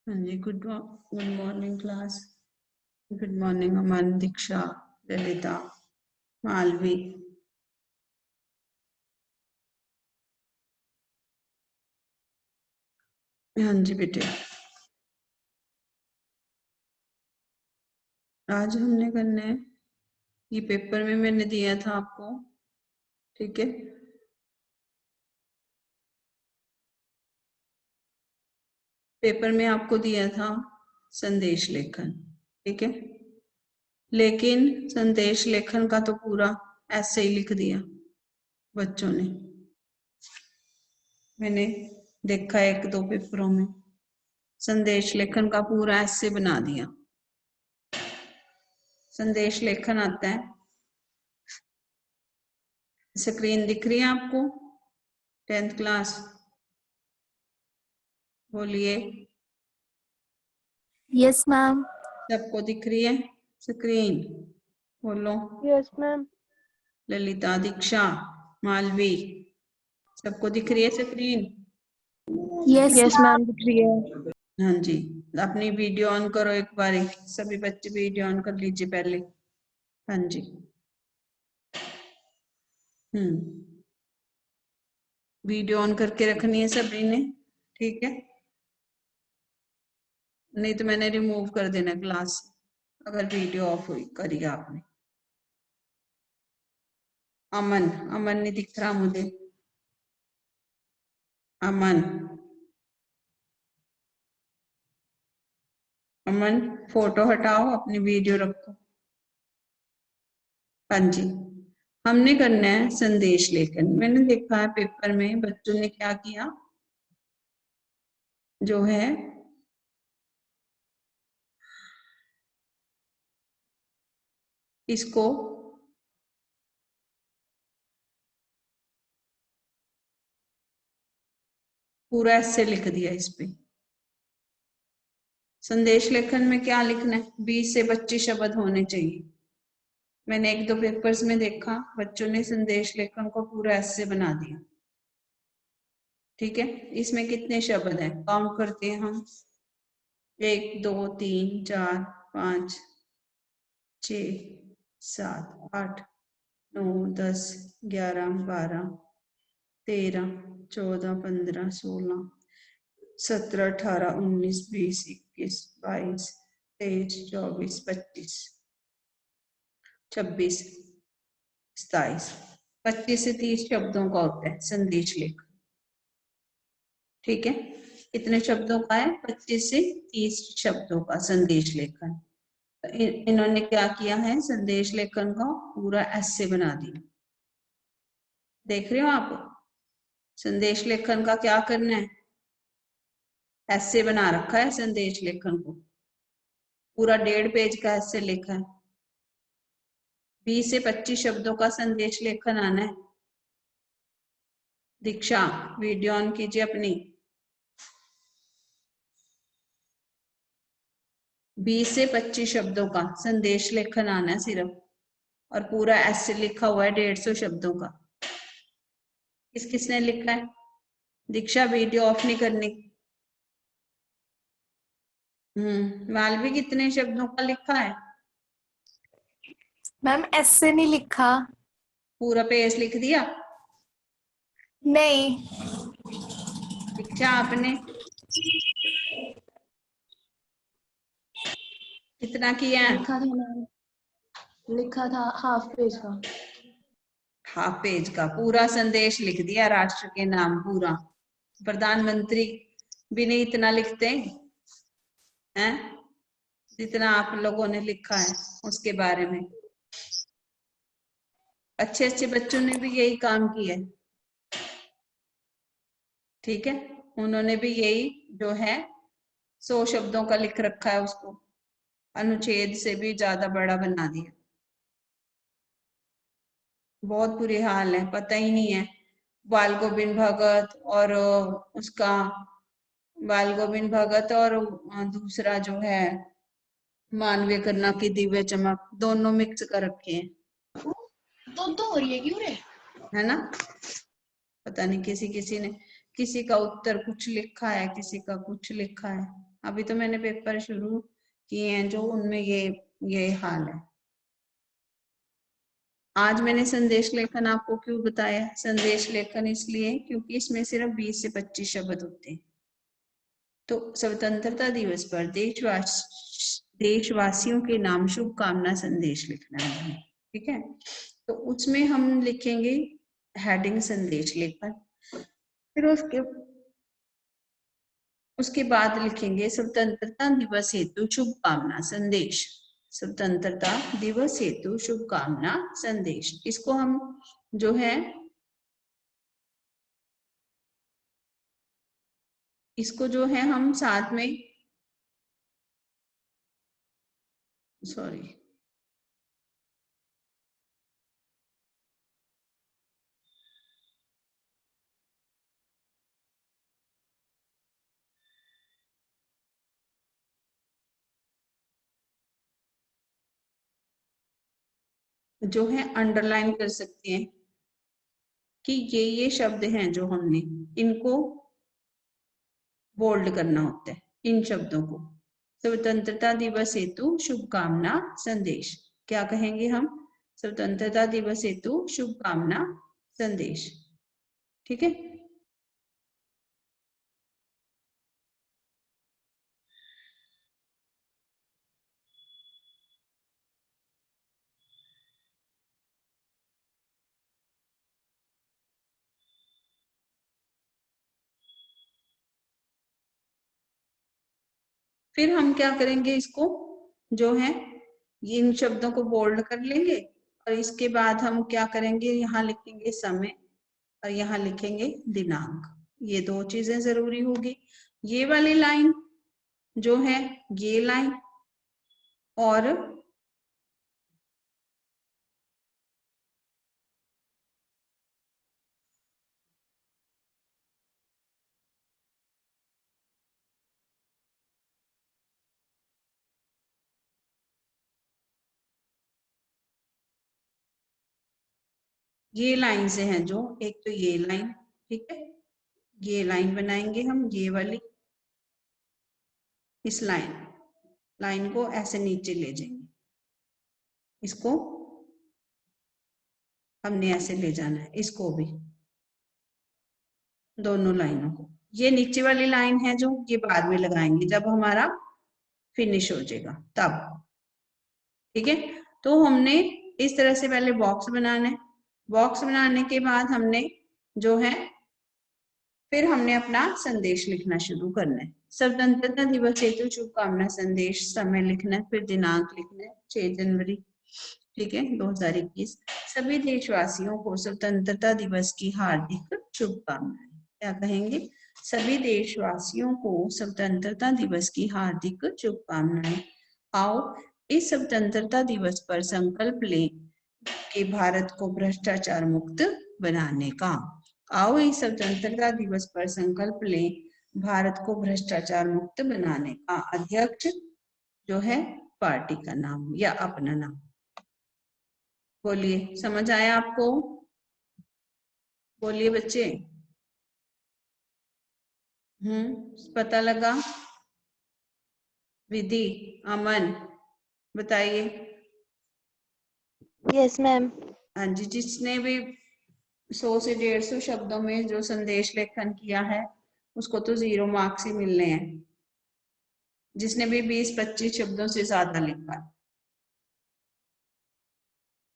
हाँ जी, good morning class. Good morning Aman, Diksha, Lalita, Malvi. हाँ जी बेटे, आज हमने करना है, ये पेपर में मैंने दिया था आपको, ठीक है। पेपर में आपको दिया था संदेश लेखन, ठीक है। लेकिन संदेश लेखन का तो पूरा ऐसे ही लिख दिया बच्चों ने। मैंने देखा एक दो पेपरों में संदेश लेखन का पूरा ऐसे बना दिया। संदेश लेखन आता है, स्क्रीन दिख रही है आपको? 10th क्लास बोलिए। Yes ma'am. सबको दिख रही है स्क्रीन? बोलो। Yes ma'am. ललिता, दीक्षा, मालवी, सबको दिख रही है स्क्रीन? यस मैम दिख रही है। हाँ जी, अपनी वीडियो ऑन करो एक बार, सभी बच्चे वीडियो ऑन कर लीजिए पहले। हाँ जी। वीडियो ऑन करके रखनी है सभी ने, ठीक है। नहीं तो मैंने रिमूव कर देना क्लास अगर वीडियो ऑफ हुई करी आपने। अमन, अमन नहीं दिख रहा मुझे। अमन, अमन फोटो हटाओ, अपनी वीडियो रखो। हाँ जी, हमने करना है संदेश लेखन। मैंने देखा है पेपर में बच्चों ने क्या किया, जो है इसको पूरा ऐसे लिख दिया इस पे। संदेश लेखन में क्या लिखना है? 20 से 25 शब्द होने चाहिए। मैंने एक दो पेपर्स में देखा बच्चों ने संदेश लेखन को पूरा ऐसे बना दिया, ठीक है। इसमें कितने शब्द हैं काउंट करते हैं हम। 1 2 3 4 5 6 7 8 9 10 11 12 13 14 15 16 17 18 19 20 21 22 23 24 25 26 27 25 से 30 शब्दों का होता है संदेश लेखन, ठीक है। कितने शब्दों का है? 25 से 30 शब्दों का संदेश लेखन। इन्होंने क्या किया है, संदेश लेखन का पूरा ऐसे बना दिया। देख रहे हो आप? संदेश लेखन का क्या करना है, ऐसे बना रखा है संदेश लेखन को। पूरा 1.5 पेज का ऐसे लिखा है। 20 से 25 शब्दों का संदेश लेखन आना है। दीक्षा, वीडियो ऑन कीजिए अपनी। 20 से 25 शब्दों का संदेश लेखन आना है सिर्फ, और पूरा ऐसे लिखा हुआ है 150 शब्दों का। किसने लिखा है? दीक्षा, वीडियो ऑफ नहीं करनी। मालवी, कितने शब्दों का लिखा है? मैम ऐसे नहीं लिखा। पूरा पेज लिख दिया? नहीं। दीक्षा, आपने कितना किया है? लिखा था मैम, लिखा था हाफ पेज का। हाफ पेज का पूरा संदेश लिख दिया, राष्ट्र के नाम पूरा। प्रधानमंत्री भी नहीं इतना लिखते हैं जितना आप लोगों ने लिखा है उसके बारे में। अच्छे अच्छे बच्चों ने भी यही काम किया है, ठीक है। उन्होंने भी यही जो है 100 शब्दों का लिख रखा है, उसको अनुच्छेद से भी ज्यादा बड़ा बना दिया। बहुत बुरी हाल है, पता ही नहीं है। बाल गोविंद भगत और उसका बाल गोविंद भगत और दूसरा जो है मानवीय करना की दिव्य चमक, दोनों मिक्स कर रखे हैं। दो हो रही है क्यों रे? है ना? पता नहीं किसी किसी ने किसी का उत्तर कुछ लिखा है, किसी का कुछ लिखा है। अभी तो मैंने पेपर शुरू किए हैं जो, उनमें ये हाल है। आज मैंने संदेश लेखन आपको क्यों बताया? संदेश लेखन इसलिए क्योंकि इसमें सिर्फ 20 से 25 शब्द होते हैं। तो स्वतंत्रता दिवस पर देशवासियों के नाम शुभकामना संदेश लिखना है हमें, ठीक है। तो उसमें हम लिखेंगे हेडिंग संदेश लेखन, फिर उसके बाद लिखेंगे स्वतंत्रता दिवस हेतु शुभकामना संदेश। स्वतंत्रता दिवस हेतु शुभकामना संदेश, इसको हम जो है हम साथ में, सॉरी, जो है अंडरलाइन कर सकते हैं कि ये शब्द हैं जो हमने इनको बोल्ड करना होता है, इन शब्दों को। स्वतंत्रता दिवस हेतु शुभकामना संदेश, क्या कहेंगे हम? स्वतंत्रता दिवस हेतु शुभकामना संदेश, ठीक है। फिर हम क्या करेंगे, इसको जो है इन शब्दों को बोल्ड कर लेंगे, और इसके बाद हम क्या करेंगे, यहाँ लिखेंगे समय और यहाँ लिखेंगे दिनांक। ये दो चीजें जरूरी होगी। ये वाली लाइन जो है, ये लाइन और ये लाइन से हैं जो, एक तो ये लाइन, ठीक है, ये लाइन बनाएंगे हम, ये वाली, इस लाइन को ऐसे नीचे ले जाएंगे, इसको हमने ऐसे ले जाना है, इसको भी, दोनों लाइनों को। ये नीचे वाली लाइन है जो, ये बाद में लगाएंगे जब हमारा फिनिश हो जाएगा तब, ठीक है। तो हमने इस तरह से पहले बॉक्स बनाना है। बॉक्स बनाने के बाद हमने जो है फिर हमने अपना संदेश लिखना शुरू करना है। स्वतंत्रता दिवस हेतु शुभकामना संदेश, समय लिखना है, फिर दिनांक लिखना है 6 जनवरी, ठीक है, 2021। सभी देशवासियों को स्वतंत्रता दिवस की हार्दिक शुभकामनाएं। क्या कहेंगे? सभी देशवासियों को स्वतंत्रता दिवस की हार्दिक शुभकामनाएं। आओ इस स्वतंत्रता दिवस पर संकल्प लें कि भारत को भ्रष्टाचार मुक्त बनाने का। आओ इस स्वतंत्रता दिवस पर संकल्प लें भारत को भ्रष्टाचार मुक्त बनाने का। अध्यक्ष जो है पार्टी का नाम या अपना नाम। बोलिए, समझ आया आपको? बोलिए बच्चे। पता लगा? विधि, अमन, बताइए। Yes ma'am. हाँ जी, जिसने भी 100 से 150 शब्दों में जो संदेश लेखन किया है उसको तो 0 मार्क्स ही मिलने हैं। जिसने भी 20-25 शब्दों से ज्यादा लिखा,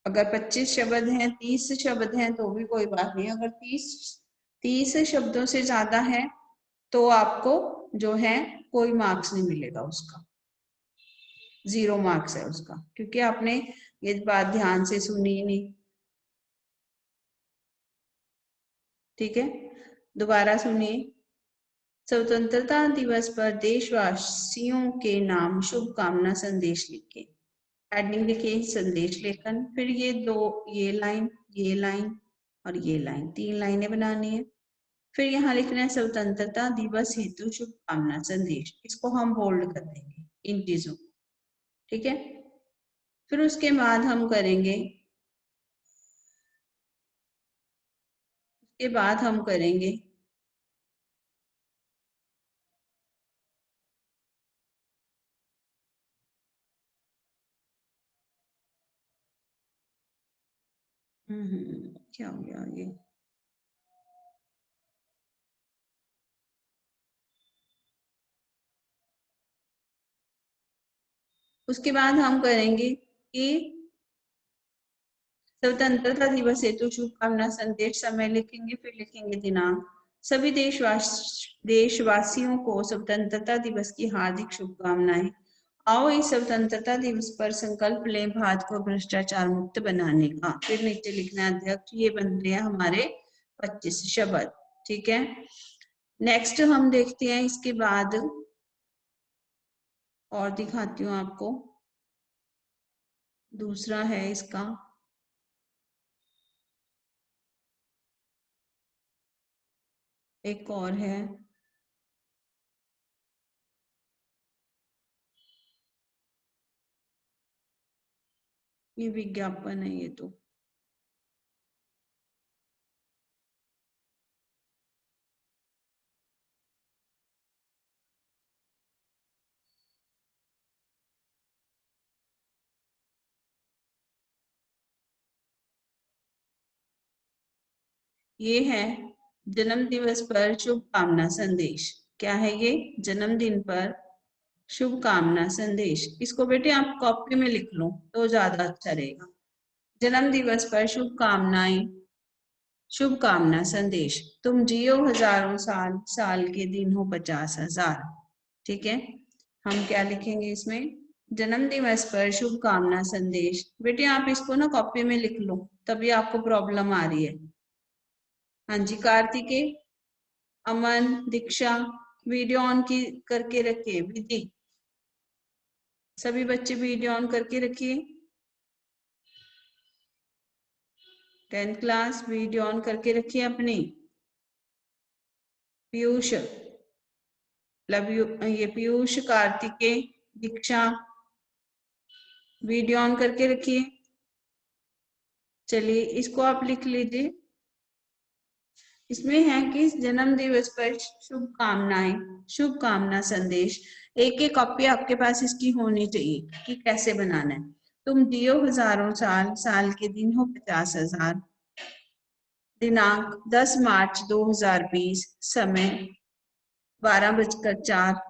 अगर 25 शब्द हैं, 30 शब्द हैं तो भी कोई बात नहीं। अगर 30 शब्दों से ज्यादा है तो आपको जो है कोई मार्क्स नहीं मिलेगा, उसका 0 मार्क्स है उसका, क्योंकि आपने ये बात ध्यान से सुनी ही नहीं। ठीक है, दोबारा सुनिए। स्वतंत्रता दिवस पर देशवासियों के नाम शुभकामना संदेश लिखे। हेडिंग लिखे संदेश लेखन, फिर ये लाइन और ये लाइन, 3 लाइनें बनानी है। फिर यहाँ लिखना है स्वतंत्रता दिवस हेतु शुभकामना संदेश, इसको हम बोल्ड कर देंगे इन चीजों, ठीक है। फिर उसके बाद हम करेंगे, क्या हो गया ये? उसके बाद हम करेंगे कि स्वतंत्रता दिवस हेतु शुभकामना संदेश, समय लिखेंगे, फिर लिखेंगे दिनांक। सभी देशवासियों को स्वतंत्रता दिवस की हार्दिक शुभकामनाएं। आओ इस स्वतंत्रता दिवस पर संकल्प लें भारत को भ्रष्टाचार मुक्त बनाने का। फिर नीचे लिखना है अध्यक्ष। ये बन रहे हैं हमारे 25 शब्द। ठीक है, नेक्स्ट हम देखते हैं इसके बाद, और दिखाती हूँ आपको। दूसरा है इसका, एक और है, ये विज्ञापन है ये तो। ये है जन्म दिवस पर शुभकामना संदेश। क्या है ये? जन्मदिन पर शुभकामना संदेश। इसको बेटे आप कॉपी में लिख लो तो ज्यादा अच्छा रहेगा। जन्म दिवस पर शुभकामनाएं, शुभकामना संदेश। तुम जियो हजारों साल, साल के दिन हो 50,000। ठीक है, हम क्या लिखेंगे इसमें? जन्म दिवस पर शुभकामना संदेश। बेटे आप इसको ना कॉपी में लिख लो, तभी आपको प्रॉब्लम आ रही है। हाँ जी कार्तिकेय, अमन, दीक्षा, वीडियो ऑन की करके रखिए। विधि, सभी बच्चे वीडियो ऑन करके रखिए। 10th क्लास वीडियो ऑन करके रखिए अपनी। पीयूष, लव यू, ये पीयूष, कार्तिकेय, दीक्षा, वीडियो ऑन करके रखिए। चलिए इसको आप लिख लीजिए। इसमें है कि जन्म दिवस पर शुभकामनाएं, शुभकामना संदेश। एक एक कॉपी आपके पास इसकी होनी चाहिए कि कैसे बनाना है। तुम जियो हजारों साल, साल के दिन हो 50,000। दिनांक 10 मार्च 2020, समय 12:04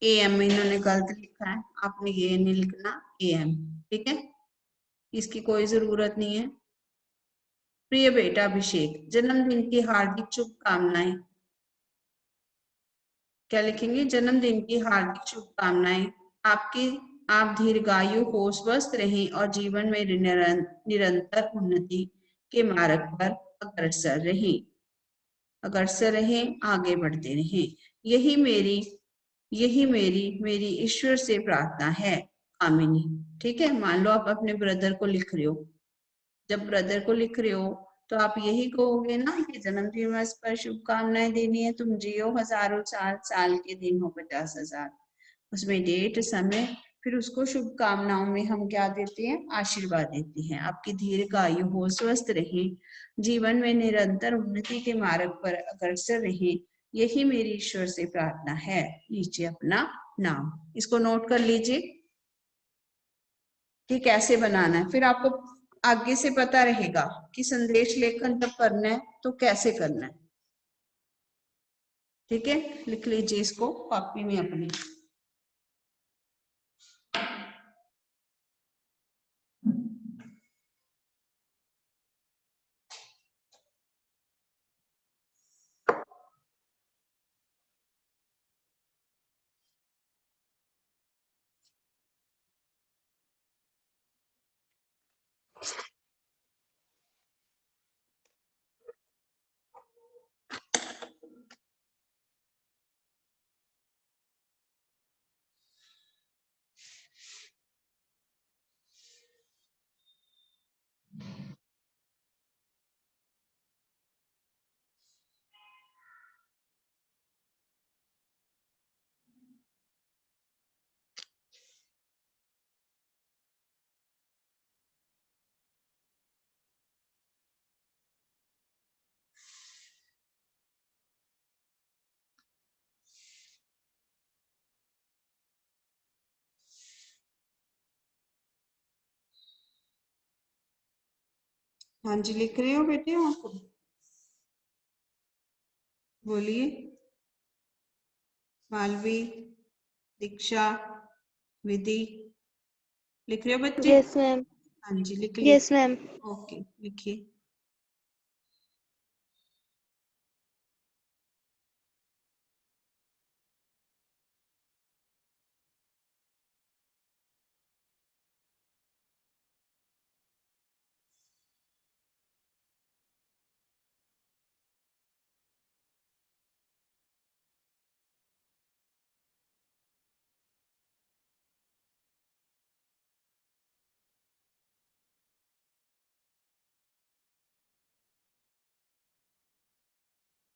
AM। इन्होंने गलत लिखा है, आपने ये नहीं लिखना AM। ठीक है, इसकी कोई जरूरत नहीं है। प्रिय बेटा अभिषेक, जन्मदिन की हार्दिक शुभकामनाएं। क्या लिखेंगे? जन्मदिन की हार्दिक शुभकामनाएं। आपकी, आप दीर्घायु हो, स्वस्थ रहें और जीवन में निरंतर उन्नति के मार्ग पर अग्रसर रहें, अग्रसर रहें, आगे बढ़ते रहें। यही मेरी ईश्वर से प्रार्थना है। कामिनी। ठीक है, मान लो आप अपने ब्रदर को लिख रहे हो। जब ब्रदर को लिख रहे हो तो आप यही कहोगे ना कि जन्म दिवस पर शुभकामनाएं देनी है। तुम जियो हजारों साल, साल के दिन हो 50,000। उसमें डेट, समय, फिर उसको शुभकामनाओं में हम क्या देते हैं? आशीर्वाद देते हैं। आपकी दीर्घायु हो, स्वस्थ रहे, जीवन में निरंतर उन्नति के मार्ग पर अग्रसर रहे, यही मेरी ईश्वर से प्रार्थना है। नीचे अपना नाम, इसको नोट कर लीजिए कि कैसे बनाना है। फिर आपको आगे से पता रहेगा कि संदेश लेखन जब करना है तो कैसे करना है। ठीक है, लिख लीजिए इसको कॉपी में अपनी। हाँ जी, लिख रहे हो बेटे आप? बोलिए। मालवी, दीक्षा, विधि, लिख रहे हो बच्चे? Yes ma'am. हाँ जी, लिख यस लीजिए। मैम। ओके, लिखिए।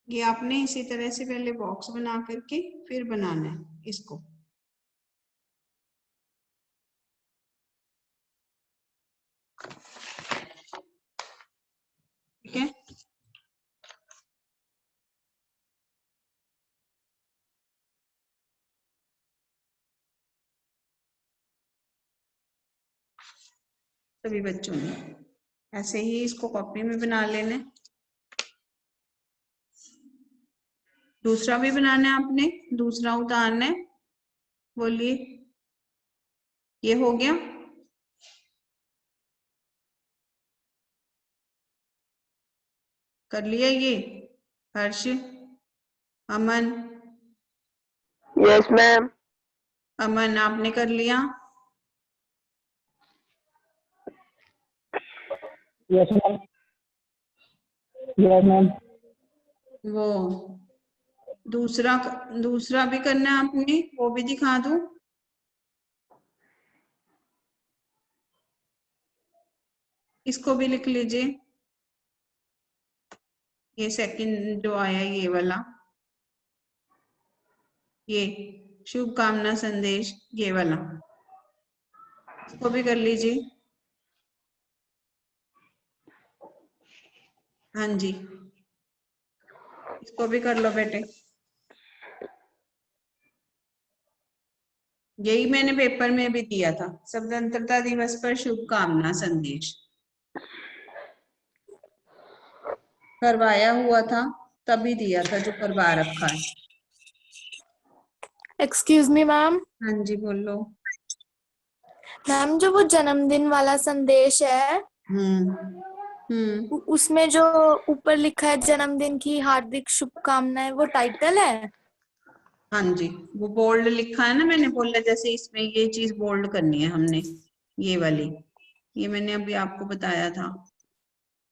ये आपने इसी तरह से पहले बॉक्स बना करके फिर बनाना है इसको। ठीक है। सभी बच्चों ने ऐसे ही इसको कॉपी में बना लेना है। दूसरा भी बनाना है आपने, दूसरा उतारना है। बोलिए। ये हो गया। कर लिया ये? हर्ष, अमन, यस मैम। अमन आपने कर लिया? Yes ma'am. Yes ma'am. वो दूसरा, दूसरा भी करना है आपने, वो भी दिखा दूं? इसको भी लिख लीजिए। ये सेकंड जो आया ये वाला, ये शुभकामना संदेश, ये वाला, इसको भी कर लीजिए। हाँ जी, इसको भी कर लो बेटे। यही मैंने पेपर में भी दिया था, स्वतंत्रता दिवस पर शुभकामना संदेश करवाया हुआ था, तभी दिया था जो करवा रखा है। Excuse me ma'am. हाँ जी, बोलो। मैम जो वो जन्मदिन वाला संदेश है, उसमें जो ऊपर लिखा है जन्मदिन की हार्दिक शुभकामनाएं, वो टाइटल है? हाँ जी, वो बोल्ड लिखा है ना, मैंने बोला जैसे इसमें ये चीज बोल्ड करनी है हमने, ये वाली, ये मैंने अभी आपको बताया था।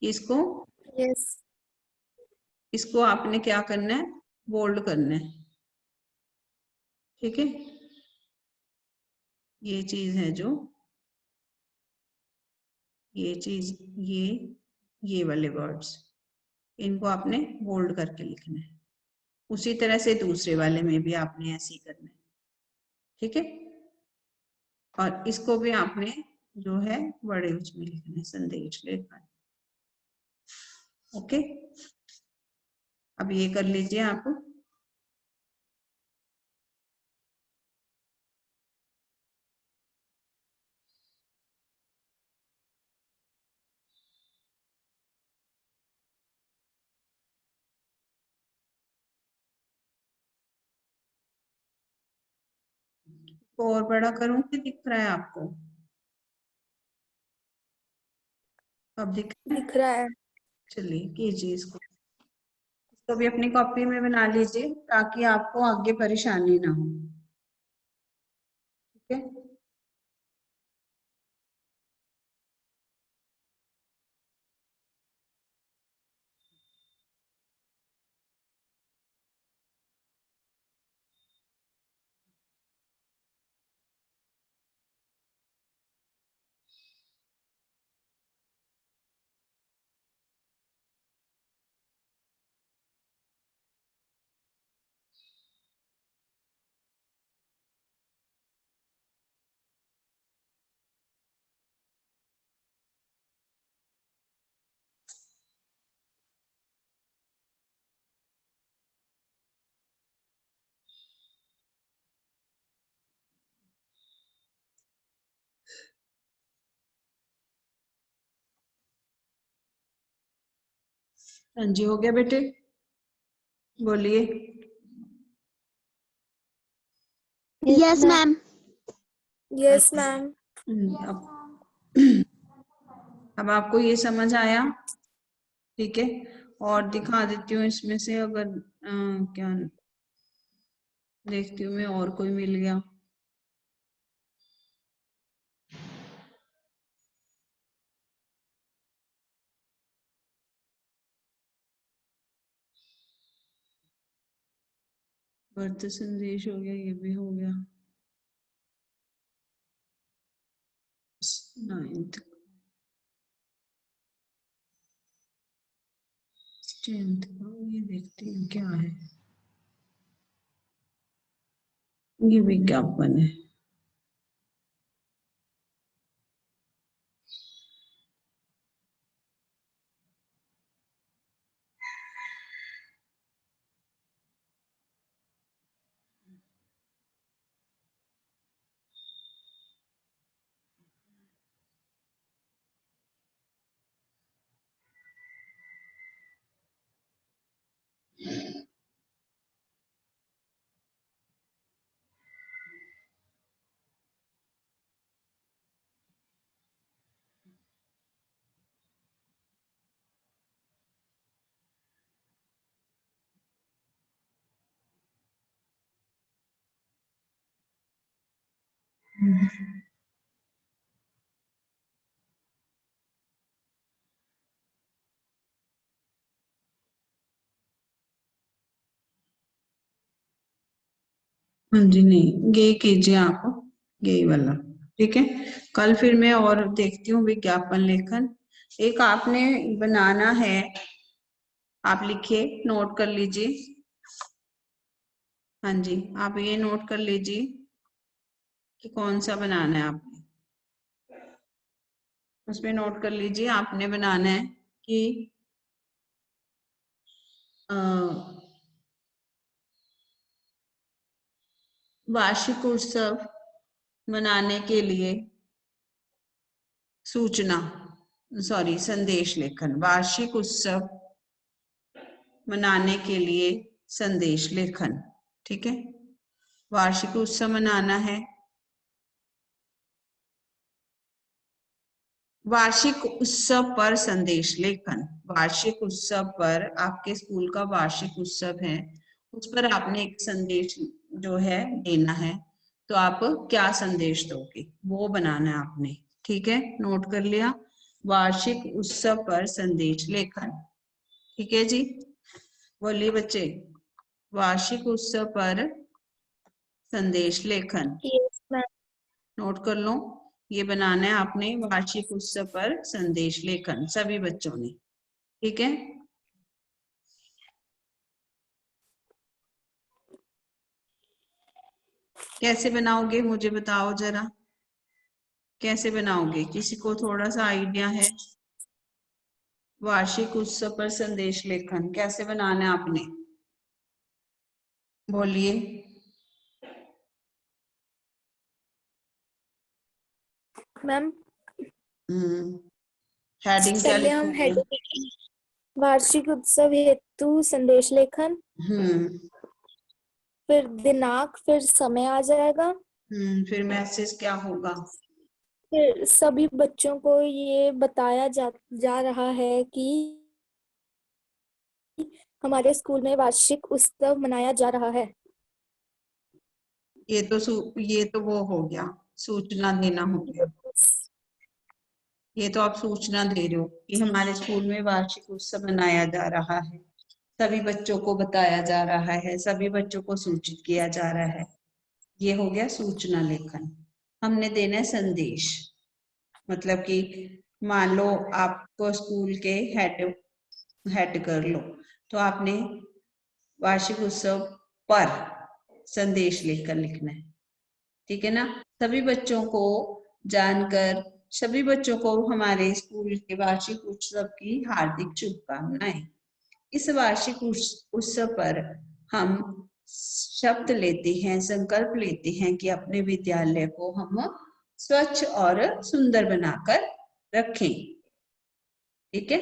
इसको, यस। इसको आपने क्या करना है, बोल्ड करना है। ठीक है। ये चीज है जो, ये चीज, ये वाले वर्ड्स, इनको आपने बोल्ड करके लिखना है। उसी तरह से दूसरे वाले में भी आपने ऐसे ही करना है। ठीक है। और इसको भी आपने जो है बड़े उसमें लिखना है, संदेश लिखना है। ओके। अब ये कर लीजिए आप। तो और बड़ा करूं कि दिख रहा है आपको? अब दिख रहा है? दिख रहा है। चलिए कीजिए इसको। इसको भी अपनी कॉपी में बना लीजिए ताकि आपको आगे परेशानी ना हो। ठीक है। हाँ जी, हो गया बेटे, बोलिए। Yes ma'am. Yes ma'am. अब आपको ये समझ आया? ठीक है, और दिखा देती हूँ इसमें से, अगर क्या देखती हूँ मैं और कोई मिल गया। वर्त संदेश हो गया, ये भी हो गया। 9th 10th का ये देखती हूँ क्या है। ये विज्ञापन है। हाँ जी, नहीं ये कीजिए आप, यही वाला। ठीक है, कल फिर मैं और देखती हूँ विज्ञापन लेखन। एक आपने बनाना है, आप लिखिए, नोट कर लीजिए। हाँ जी, आप ये नोट कर लीजिए कि कौन सा बनाना है आपने। उसमें नोट कर लीजिए, आपने बनाना है कि वार्षिक उत्सव मनाने के लिए सूचना, सॉरी संदेश लेखन, वार्षिक उत्सव मनाने के लिए संदेश लेखन। ठीक है, वार्षिक उत्सव मनाना है, वार्षिक उत्सव पर संदेश लेखन। वार्षिक उत्सव पर, आपके स्कूल का वार्षिक उत्सव है, उस पर आपने एक संदेश जो है देना है, तो आप क्या संदेश दोगे वो बनाना है आपने। ठीक है, नोट कर लिया, वार्षिक उत्सव पर संदेश लेखन। ठीक है जी, बोलिए बच्चे, वार्षिक उत्सव पर संदेश लेखन। Yes ma'am. नोट कर लो, ये बनाना है आपने, वार्षिक उत्सव पर संदेश लेखन, सभी बच्चों ने। ठीक है, कैसे बनाओगे मुझे बताओ जरा, कैसे बनाओगे? किसी को थोड़ा सा आइडिया है? वार्षिक उत्सव पर संदेश लेखन कैसे बनाना है आपने, बोलिए। मैम हेडिंग क्या पहले हम लिखोगे? हेडिंग, वार्षिक उत्सव हेतु संदेश लेखन, फिर दिनांक, फिर समय आ जाएगा। फिर मैसेज क्या होगा? फिर सभी बच्चों को ये बताया जा रहा है कि हमारे स्कूल में वार्षिक उत्सव मनाया जा रहा है। ये तो वो हो गया, सूचना देना हो गया। ये तो आप सूचना दे रहे हो कि हमारे स्कूल में वार्षिक उत्सव मनाया जा रहा है, सभी बच्चों को बताया जा रहा है, सभी बच्चों को सूचित किया जा रहा है। ये हो गया सूचना लेखन। हमने देना है संदेश, मतलब कि मान लो आपको स्कूल के हेड कर लो, तो आपने वार्षिक उत्सव पर संदेश लेकर लिखना है। ठीक है ना, सभी बच्चों को जानकर, सभी बच्चों को हमारे स्कूल के वार्षिक उत्सव की हार्दिक शुभकामनाएं। इस वार्षिक उत्सव पर हम शब्द लेते हैं, संकल्प लेते हैं कि अपने विद्यालय को हम स्वच्छ और सुंदर बनाकर रखें। ठीक है,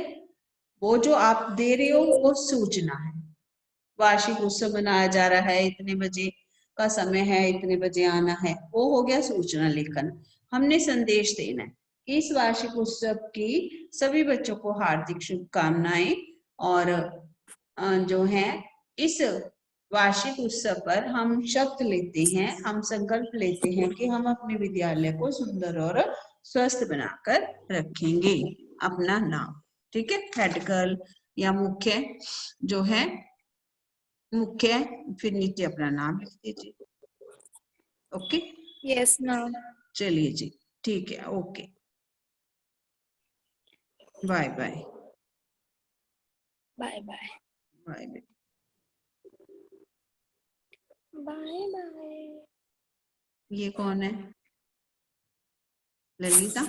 वो जो आप दे रहे हो वो सूचना है। वार्षिक उत्सव मनाया जा रहा है, इतने बजे का समय है, इतने बजे आना है, वो हो गया सूचना लेखन। हमने संदेश देना है। इस वार्षिक उत्सव की सभी बच्चों को हार्दिक शुभकामनाएं। और जो है इस वार्षिक उत्सव पर हम शपथ लेते हैं, हम संकल्प लेते हैं कि हम अपने विद्यालय को सुंदर और स्वस्थ बनाकर रखेंगे। अपना नाम, ठीक है, हेड गर्ल या मुख्य जो है मुख्य, फिर नीचे अपना नाम लिख दीजिए। Okay, yes ma'am. चलिए जी, ठीक है, okay, bye bye. Bye bye. Bye bye. Bye bye. ये कौन है? ललिता।